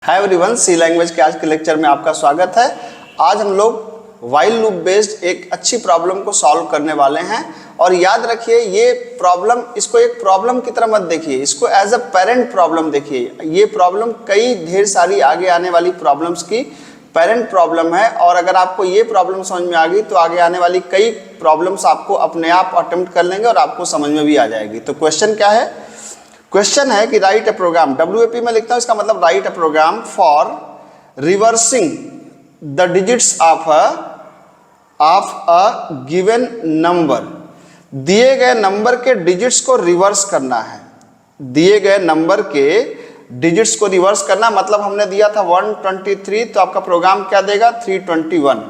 Hi everyone, सी language के आज के लेक्चर में आपका स्वागत है। आज हम लोग व्हाइल लूप बेस्ड एक अच्छी प्रॉब्लम को सॉल्व करने वाले हैं। और याद रखिए ये प्रॉब्लम, इसको एक प्रॉब्लम की तरह मत देखिए, इसको एज अ पेरेंट प्रॉब्लम देखिए। ये प्रॉब्लम कई ढेर सारी आगे आने वाली प्रॉब्लम्स की पेरेंट प्रॉब्लम है। और अगर आपको ये प्रॉब्लम समझ में आ गई तो आगे आने वाली कई प्रॉब्लम्स आपको अपने आप अटेम्प्ट कर लेंगे और आपको समझ में भी आ जाएगी। तो क्वेश्चन क्या है? क्वेश्चन है कि राइट अ प्रोग्राम, WAP में लिखता हूं, इसका मतलब write a program for reversing the digits of a given number. दिए गए नंबर के डिजिट्स को रिवर्स करना है। दिए गए नंबर के डिजिट्स को रिवर्स करना मतलब हमने दिया था 123, तो आपका प्रोग्राम क्या देगा? 321।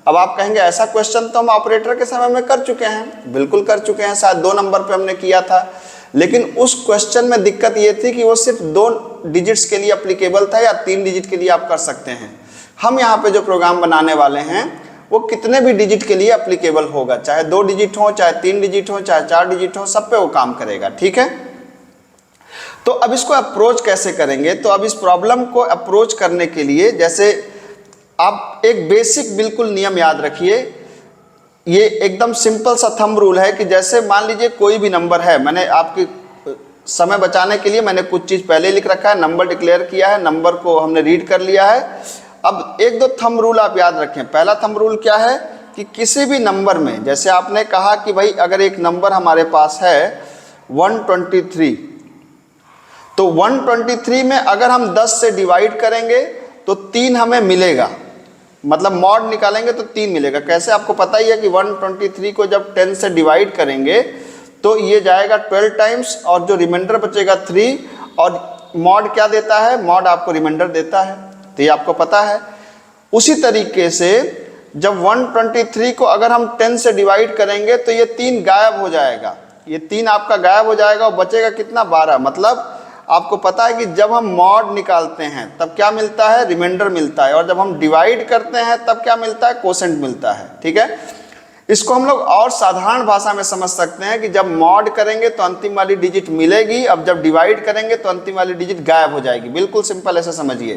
अब आप कहेंगे ऐसा क्वेश्चन तो हम ऑपरेटर के समय में कर चुके हैं। बिल्कुल कर चुके हैं, शायद 2 नंबर पे हमने किया था, लेकिन उस क्वेश्चन में दिक्कत ये थी कि वो सिर्फ 2 डिजिट्स के लिए एप्लीकेबल था या 3 डिजिट के लिए आप कर सकते हैं। हम यहाँ पे जो प्रोग्राम बनाने वाले हैं वो कितने भी डिजिट के लिए एप्लीकेबल होगा, चाहे 2 डिजिट हो, चाहे 3 डिजिट हो, चाहे 4 डिजिट हो, सब पे वो काम करेगा। ठीक है, तो अब इसको अप्रोच कैसे करेंगे? तो अब इस प्रॉब्लम को अप्रोच करने के लिए जैसे आप एक बेसिक बिल्कुल नियम याद रखिए। ये एकदम सिंपल सा थंब रूल है कि जैसे मान लीजिए कोई भी नंबर है, मैंने आपके समय बचाने के लिए मैंने कुछ चीज़ पहले लिख रखा है, नंबर डिक्लेयर किया है, नंबर को हमने रीड कर लिया है। अब 1-2 थंब रूल आप याद रखें। पहला थंब रूल क्या है कि किसी भी नंबर में, जैसे आपने कहा कि भाई अगर एक नंबर हमारे पास है 123, तो 123 में अगर हम 10 से डिवाइड करेंगे तो 3 हमें मिलेगा, मतलब मॉड निकालेंगे तो 3 मिलेगा। कैसे? आपको पता ही है कि 123 को जब 10 से डिवाइड करेंगे तो ये जाएगा 12 टाइम्स और जो रिमाइंडर बचेगा 3। और मॉड क्या देता है? मॉड आपको रिमाइंडर देता है, तो ये आपको पता है। उसी तरीके से जब 123 को अगर हम 10 से डिवाइड करेंगे तो ये 3 गायब हो जाएगा, ये 3 आपका गायब हो जाएगा और बचेगा कितना? 12। मतलब आपको पता है कि जब हम मॉड निकालते हैं तब क्या मिलता है? रिमाइंडर मिलता है। और जब हम डिवाइड करते हैं तब क्या मिलता है? कोसेंट मिलता है। ठीक है, इसको हम लोग और साधारण भाषा में समझ सकते हैं कि जब मॉड करेंगे तो अंतिम वाली डिजिट मिलेगी, अब जब डिवाइड करेंगे तो अंतिम वाली डिजिट गायब हो जाएगी। बिल्कुल सिंपल, ऐसे समझिए।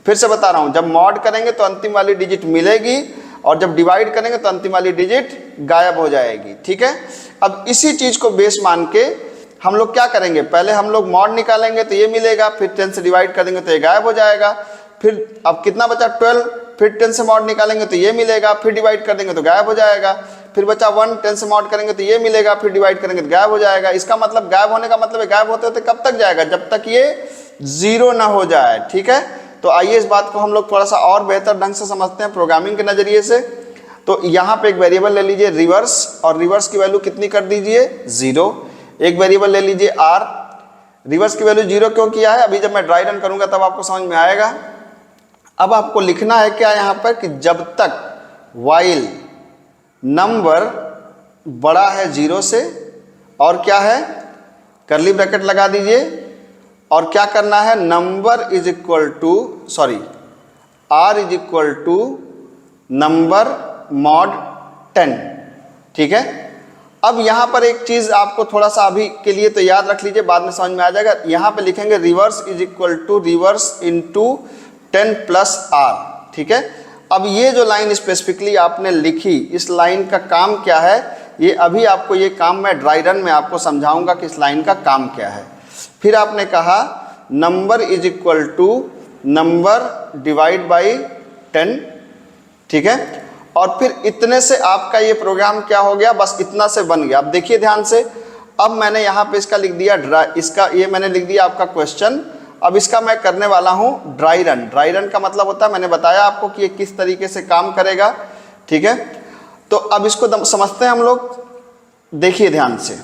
फिर से बता रहा हूँ, जब मॉड करेंगे तो अंतिम वाली डिजिट मिलेगी और जब डिवाइड करेंगे तो अंतिम वाली डिजिट गायब हो जाएगी। ठीक है, अब इसी चीज़ को बेस मान के हम लोग क्या करेंगे? पहले हम लोग मॉड निकालेंगे तो ये मिलेगा, फिर 10 से डिवाइड कर देंगे तो ये गायब हो जाएगा। फिर अब कितना बचा? 12। फिर 10 से मॉड निकालेंगे तो ये मिलेगा, फिर डिवाइड कर देंगे तो गायब हो जाएगा। फिर बचा 1, 10 से मॉड करेंगे तो ये मिलेगा, फिर डिवाइड करेंगे तो गायब हो जाएगा। इसका मतलब गायब होने का मतलब है गायब होते होते कब तक जाएगा? जब तक ये 0 ना हो जाए। ठीक है, तो आइए इस बात को हम लोग थोड़ा सा और बेहतर ढंग से समझते हैं प्रोग्रामिंग के नज़रिए से। तो यहाँ पे एक वेरिएबल ले लीजिए रिवर्स, और रिवर्स की वैल्यू कितनी कर दीजिए? 0। एक वेरिएबल ले लीजिए आर, रिवर्स की वैल्यू 0 क्यों किया है? अभी जब मैं ड्राई रन करूंगा तब आपको समझ में आएगा। अब आपको लिखना है क्या यहाँ पर कि जब तक वाइल नंबर बड़ा है 0 से, और क्या है? कर्ली ब्रैकेट लगा दीजिए, और क्या करना है? Number is equal to, sorry, R is equal to number mod 10। ठीक है, अब यहाँ पर एक चीज़ आपको थोड़ा सा अभी के लिए तो याद रख लीजिए, बाद में समझ में आ जाएगा। यहाँ पे लिखेंगे reverse is equal to reverse into 10 plus R. ठीक है, अब ये जो लाइन स्पेसिफिकली आपने लिखी, इस लाइन का काम क्या है? ये अभी आपको ये काम मैं ड्राई रन में आपको समझाऊंगा कि इस लाइन का काम क्या है। फिर आपने कहा number is equal to number divide by 10। ठीक है, और फिर इतने से आपका ये प्रोग्राम क्या हो गया? बस इतना से बन गया। अब देखिए ध्यान से, अब मैंने यहाँ पे इसका लिख दिया इसका ये मैंने लिख दिया आपका क्वेश्चन। अब इसका मैं करने वाला हूँ ड्राई रन। ड्राई रन का मतलब होता है, मैंने बताया आपको कि ये किस तरीके से काम करेगा। ठीक है, तो अब इसको समझते हैं हम लोग। देखिए ध्यान से,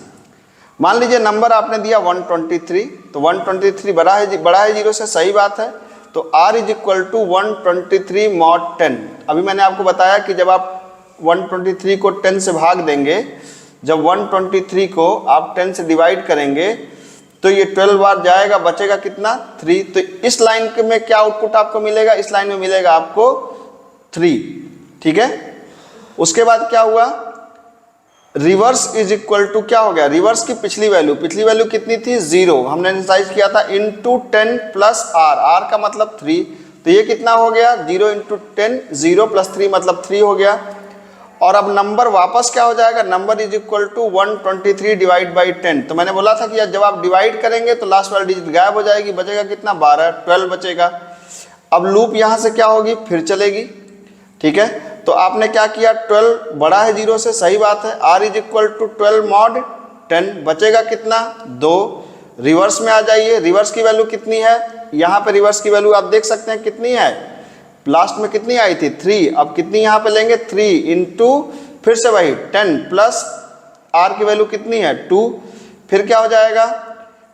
मान लीजिए नंबर आपने दिया 123, तो 123 बड़ा है 0 से, सही बात है। तो r is equal to 123 mod 10। अभी मैंने आपको बताया कि जब आप 123 को 10 से भाग देंगे, जब 123 को आप 10 से डिवाइड करेंगे तो ये 12 बार जाएगा, बचेगा कितना? 3। तो इस लाइन में क्या आउटपुट आपको मिलेगा? इस लाइन में मिलेगा आपको 3। ठीक है, उसके बाद क्या हुआ? रिवर्स इज इक्वल टू क्या हो गया, रिवर्स की पिछली वैल्यू कितनी थी 0, हमने इनिशियलाइज किया था इनटू 10 प्लस आर, आर का मतलब 3, तो ये कितना हो गया 0 इंटू 10, 0 प्लस 3 मतलब 3 हो गया। और अब नंबर वापस क्या हो जाएगा, number is equal to 123 divide by 10। तो मैंने बोला था कि जब आप डिवाइड करेंगे तो लास्ट वाली डिजिट गायब हो जाएगी, बचेगा कितना 12, 12 बचेगा। अब लूप यहाँ से क्या होगी, फिर चलेगी, ठीक है। तो आपने क्या किया, 12 बड़ा है 0 से, सही बात है, r is equal to 12 mod 10, बचेगा कितना 2। रिवर्स में आ जाइए, रिवर्स की वैल्यू कितनी है, यहाँ पे रिवर्स की वैल्यू आप देख सकते हैं कितनी है, लास्ट में कितनी आई थी 3, अब कितनी यहाँ पे लेंगे 3 इंटू फिर से वही 10 प्लस r की वैल्यू कितनी है 2, फिर क्या हो जाएगा,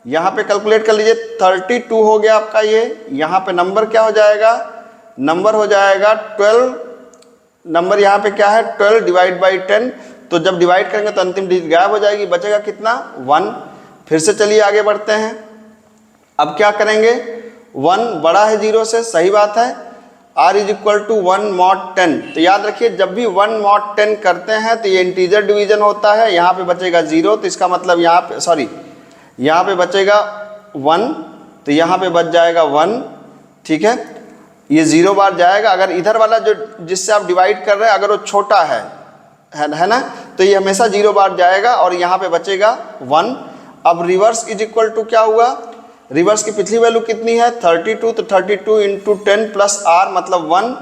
यहाँ पे कैलकुलेट कर लीजिए 32 हो गया आपका ये, यहाँ पे नंबर क्या हो जाएगा, नंबर हो जाएगा 12, नंबर यहाँ पे क्या है 12 डिवाइड बाई 10, तो जब डिवाइड करेंगे तो अंतिम डिजिट गायब हो जाएगी, बचेगा कितना 1। फिर से चलिए आगे बढ़ते हैं, अब क्या करेंगे, 1 बड़ा है 0 से, सही बात है, r is equal to 1 mod 10। तो याद रखिए जब भी 1 मॉड 10 करते हैं तो ये इंटीजर डिवीजन होता है, यहाँ पे बचेगा 0, तो इसका मतलब यहाँ पे सॉरी यहाँ पे बचेगा 1, तो यहाँ पे बच जाएगा 1, ठीक है, ये 0 बार जाएगा। अगर इधर वाला जो जिससे आप डिवाइड कर रहे हैं अगर वो छोटा है ना, तो ये हमेशा 0 बार जाएगा और यहाँ पे बचेगा 1। अब रिवर्स इज इक्वल टू क्या हुआ, रिवर्स की पिछली वैल्यू कितनी है 32, तो 32 इंटू 10 प्लस r मतलब 1,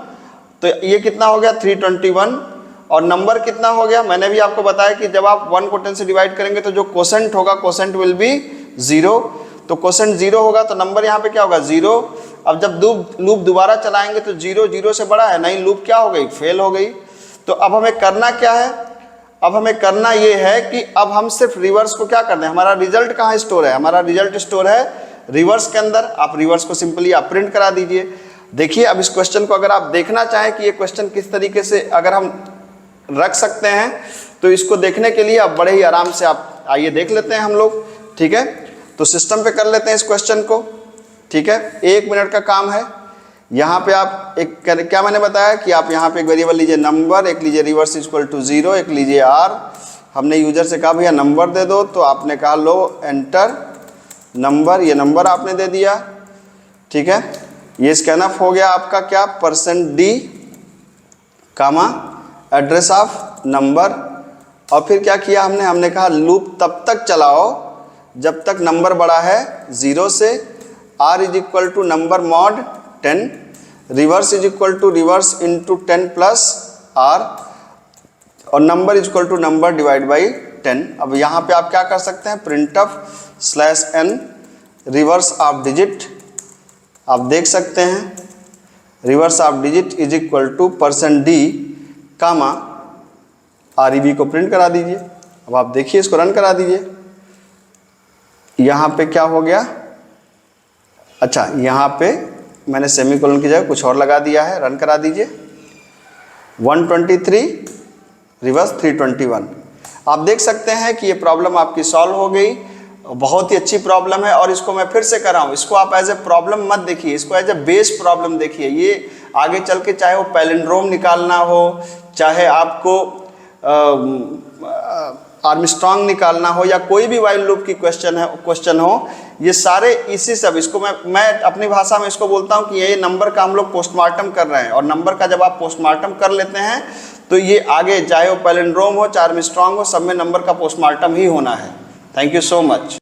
तो ये कितना हो गया 321। और नंबर कितना हो गया, मैंने भी आपको बताया कि जब आप 1 को 10 से डिवाइड करेंगे तो जो कोसेंट होगा, कोसेंट विल बी 0, तो कोसेंट 0 होगा तो नंबर यहाँ पे क्या होगा 0। अब जब लूप दोबारा चलाएंगे तो 0 0 से बड़ा है नहीं, लूप क्या हो गई, फेल हो गई। तो अब हमें करना क्या है, अब हमें करना ये है कि अब हम सिर्फ रिवर्स को क्या करना है, हमारा रिजल्ट कहाँ स्टोर है, हमारा रिजल्ट स्टोर है रिवर्स के अंदर। आप रिवर्स को सिंपली आप प्रिंट करा दीजिए। देखिए अब इस क्वेश्चन को अगर आप देखना चाहें कि ये क्वेश्चन किस तरीके से अगर हम रख सकते हैं, तो इसको देखने के लिए आप बड़े ही आराम से आप आइए देख लेते हैं हम लोग, ठीक है। तो सिस्टम पे कर लेते हैं इस क्वेश्चन को, ठीक है, 1 मिनट का काम है। यहाँ पे आप एक क्या मैंने बताया कि आप यहाँ पे एक वेरिएबल लीजिए नंबर, एक लीजिए रिवर्स इक्वल टू 0, एक लीजिए r। हमने यूजर से कहा भैया नंबर दे दो, तो आपने कहा लो एंटर नंबर, ये नंबर आपने दे दिया, ठीक है। ये स्कैनअप हो गया आपका क्या %d comma address of number. और फिर क्या किया हमने कहा लूप तब तक चलाओ जब तक नंबर बड़ा है 0 से, r is equal to number mod 10, reverse is equal to reverse into 10 plus r, और number is equal to number divide by 10। अब यहाँ पे आप क्या कर सकते हैं, printf/n रिवर्स ऑफ डिजिट, आप देख सकते हैं reverse of digit is equal to %d comma REB को प्रिंट करा दीजिए। अब आप देखिए इसको रन करा दीजिए, यहाँ पे क्या हो गया, अच्छा यहाँ पे मैंने सेमीकोलन की जगह कुछ और लगा दिया है, रन करा दीजिए 123 रिवर्स 321। आप देख सकते हैं कि ये प्रॉब्लम आपकी सॉल्व हो गई, बहुत ही अच्छी प्रॉब्लम है। और इसको मैं फिर से कर रहा हूँ, इसको आप एज ए प्रॉब्लम मत देखिए, इसको एज ए बेस प्रॉब्लम देखिए। ये आगे चल के चाहे वो पैलिंड्रोम निकालना हो, चाहे आपको आर्मस्ट्रांग निकालना हो, या कोई भी वाइल लूप की क्वेश्चन हो, ये सारे इसी सब, इसको मैं अपनी भाषा में इसको बोलता हूँ कि ये नंबर का हम लोग पोस्टमार्टम कर रहे हैं। और नंबर का जब आप पोस्टमार्टम कर लेते हैं तो ये आगे चाहे वो पैलिंड्रोम हो चाहे आर्मस्ट्रांग हो, सब में नंबर का पोस्टमार्टम ही होना है। Thank you so much.